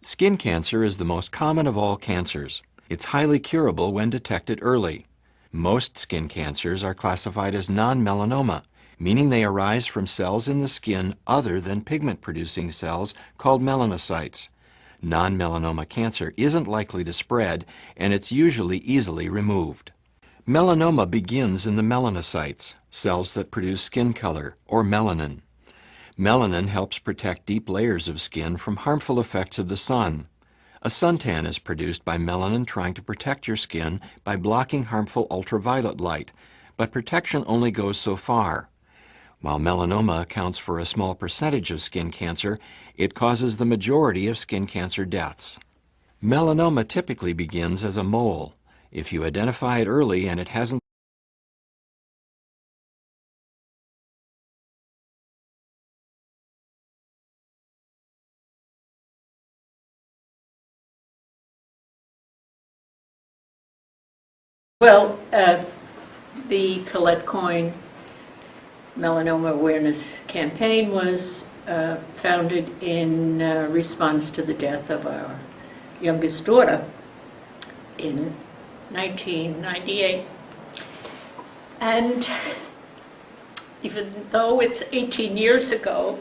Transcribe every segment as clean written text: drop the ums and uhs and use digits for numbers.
Skin cancer is the most common of all cancers. It's highly curable when detected early. Most skin cancers are classified as non-melanoma, meaning they arise from cells in the skin other than pigment-producing cells called melanocytes. Non-melanoma cancer isn't likely to spread, and it's usually easily removed. Melanoma begins in the melanocytes, cells that produce skin color, or melanin. Melanin helps protect deep layers of skin from harmful effects of the sun. A suntan is produced by melanin trying to protect your skin by blocking harmful ultraviolet light, but protection only goes so far. While melanoma accounts for a small percentage of skin cancer, it causes the majority of skin cancer deaths. Melanoma typically begins as a mole. If you identify it early and it hasn't Well, the Colette Coyne Melanoma Awareness Campaign was founded in response to the death of our youngest daughter in 1998. And even though it's 18 years ago,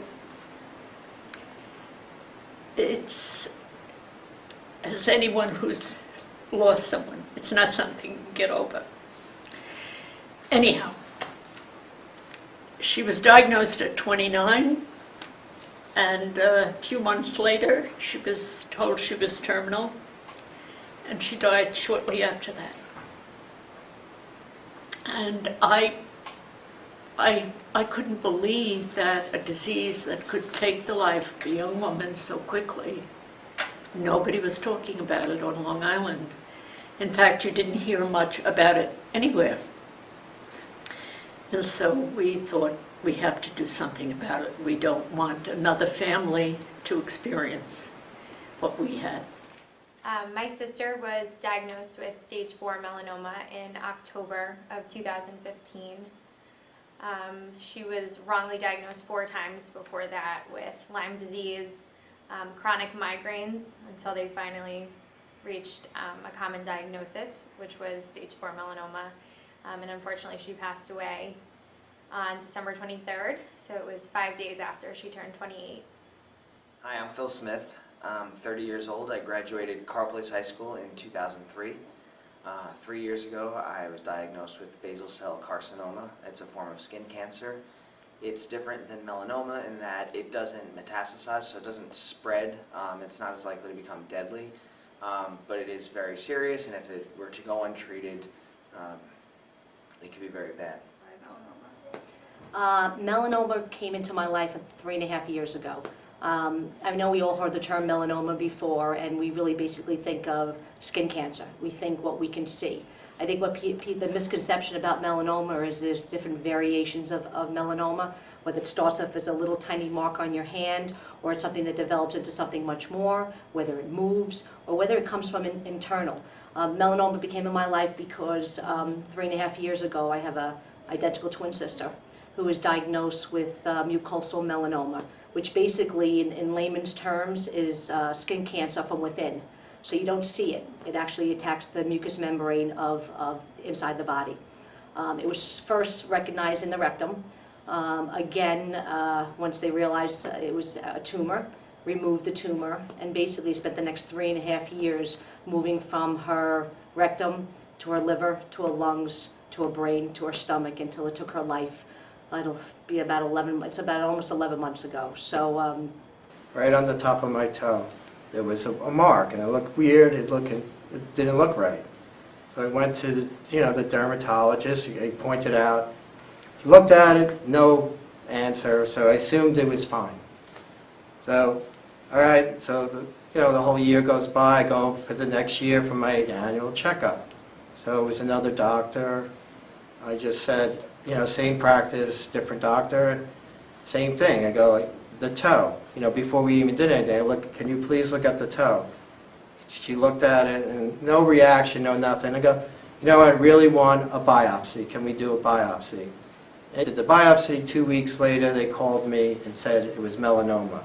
it's, as anyone who's lost someone, it's not something you get over. Anyhow, she was diagnosed at 29, and a few months later, she was told she was terminal, and she died shortly after that. And I couldn't believe that a disease that could take the life of a young woman so quickly, nobody was talking about it on Long Island. In fact, you didn't hear much about it anywhere. And so we thought we have to do something about it. We don't want another family to experience what we had. My sister was diagnosed with stage 4 melanoma in October of 2015. She was wrongly diagnosed 4 times before that with Lyme disease, chronic migraines, until they finally reached a common diagnosis, which was stage 4 melanoma. And unfortunately, she passed away on December 23rd, so it was 5 days after she turned 28. Hi, I'm Phil Smith. I'm 30 years old. I graduated Carl Place High School in 2003. 3 years ago, I was diagnosed with basal cell carcinoma. It's a form of skin cancer. It's different than melanoma in that it doesn't metastasize, so it doesn't spread. It's not as likely to become deadly, but it is very serious, and if it were to go untreated, it could be very bad. Melanoma came into my life 3.5 years ago. I know we all heard the term melanoma before, and we really basically think of skin cancer. We think what we can see. I think what the misconception about melanoma is there's different variations of melanoma, whether it starts off as a little tiny mark on your hand, or it's something that develops into something much more, whether it moves, or whether it comes from internal. Melanoma became in my life because 3.5 years ago I have an identical twin sister who was diagnosed with mucosal melanoma, which basically, in layman's terms, is skin cancer from within. So you don't see it. It actually attacks the mucous membrane of inside the body. It was first recognized in the rectum. Once they realized it was a tumor, removed the tumor, and basically spent the next 3.5 years moving from her rectum to her liver, to her lungs, to her brain, to her stomach, until it took her life. It'll be about almost 11 months ago. So, right on the top of my toe, there was a mark, and it looked weird. It didn't look right. So I went to the dermatologist. He pointed out. He looked at it, no answer. So I assumed it was fine. So, all right. So the whole year goes by. I go for the next year for my annual checkup. So it was another doctor. I just said, same practice, different doctor, same thing. I go, the toe. Before we even did anything, I look, can you please look at the toe? She looked at it and no reaction, no nothing. I go, I really want a biopsy. Can we do a biopsy? I did the biopsy. 2 weeks later, they called me and said it was melanoma.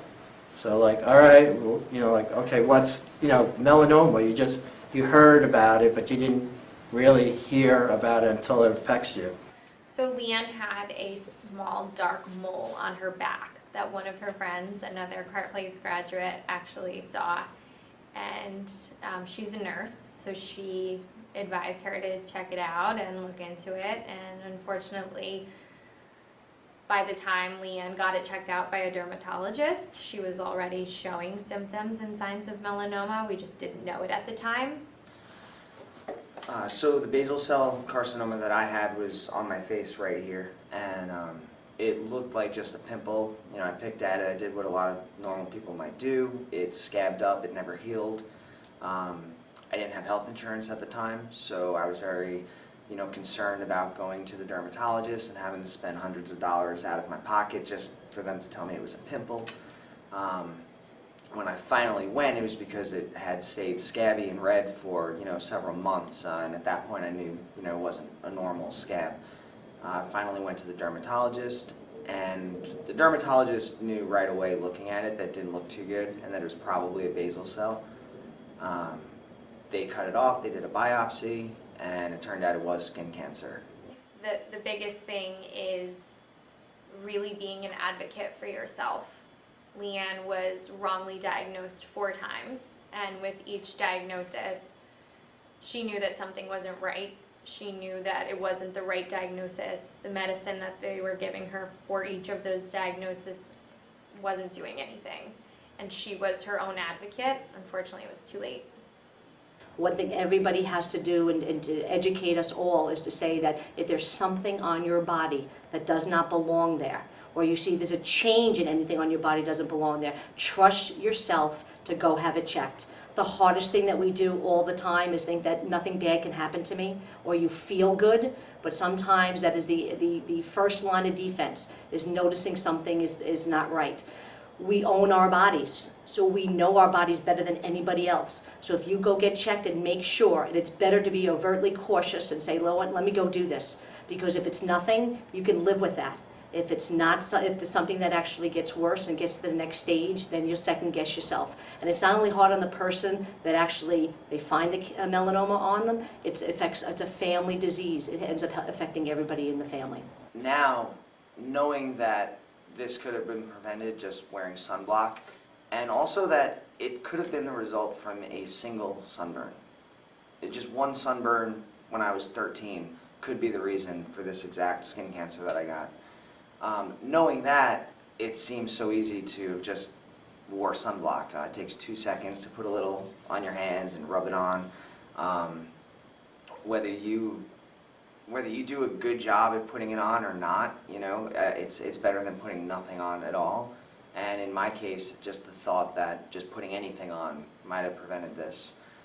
So like, all right, well, you know, like, okay, what's, you know, melanoma? You heard about it, but you didn't really hear about it until it affects you. So Leanne had a small dark mole on her back that one of her friends, another Cart Place graduate, actually saw. And she's a nurse, so she advised her to check it out and look into it. And unfortunately, by the time Leanne got it checked out by a dermatologist, she was already showing symptoms and signs of melanoma. We just didn't know it at the time. So the basal cell carcinoma that I had was on my face right here, and it looked like just a pimple. You know, I picked at it, I did what a lot of normal people might do. It scabbed up, it never healed. I didn't have health insurance at the time, so I was very, you know, concerned about going to the dermatologist and having to spend hundreds of dollars out of my pocket just for them to tell me it was a pimple. When I finally went, it was because it had stayed scabby and red for, you know, several months, and at that point I knew, you know, it wasn't a normal scab. I finally went to the dermatologist, and the dermatologist knew right away looking at it that it didn't look too good and that it was probably a basal cell. They cut it off, they did a biopsy, and it turned out it was skin cancer. The biggest thing is really being an advocate for yourself. Leanne was wrongly diagnosed 4 times, and with each diagnosis, she knew that something wasn't right. She knew that it wasn't the right diagnosis. The medicine that they were giving her for each of those diagnoses wasn't doing anything. And she was her own advocate. Unfortunately, it was too late. One thing everybody has to do and to educate us all is to say that if there's something on your body that does not belong there, or you see there's a change in anything on your body doesn't belong there, trust yourself to go have it checked. The hardest thing that we do all the time is think that nothing bad can happen to me, or you feel good, but sometimes that is the first line of defense, is noticing something is not right. We own our bodies, so we know our bodies better than anybody else. So if you go get checked and make sure, and it's better to be overtly cautious and say, let me go do this, because if it's nothing, you can live with that. If it's not, if it's something that actually gets worse and gets to the next stage, then you'll second guess yourself. And it's not only hard on the person that actually they find the melanoma on them, it's a family disease. It ends up affecting everybody in the family. Now, knowing that this could have been prevented just wearing sunblock, and also that it could have been the result from a single sunburn. Just one sunburn when I was 13 could be the reason for this exact skin cancer that I got. Knowing that, it seems so easy to have just wore sunblock. It takes 2 seconds to put a little on your hands and rub it on. Whether you do a good job at putting it on or not, you know, it's better than putting nothing on at all. And in my case, just the thought that just putting anything on might have prevented this.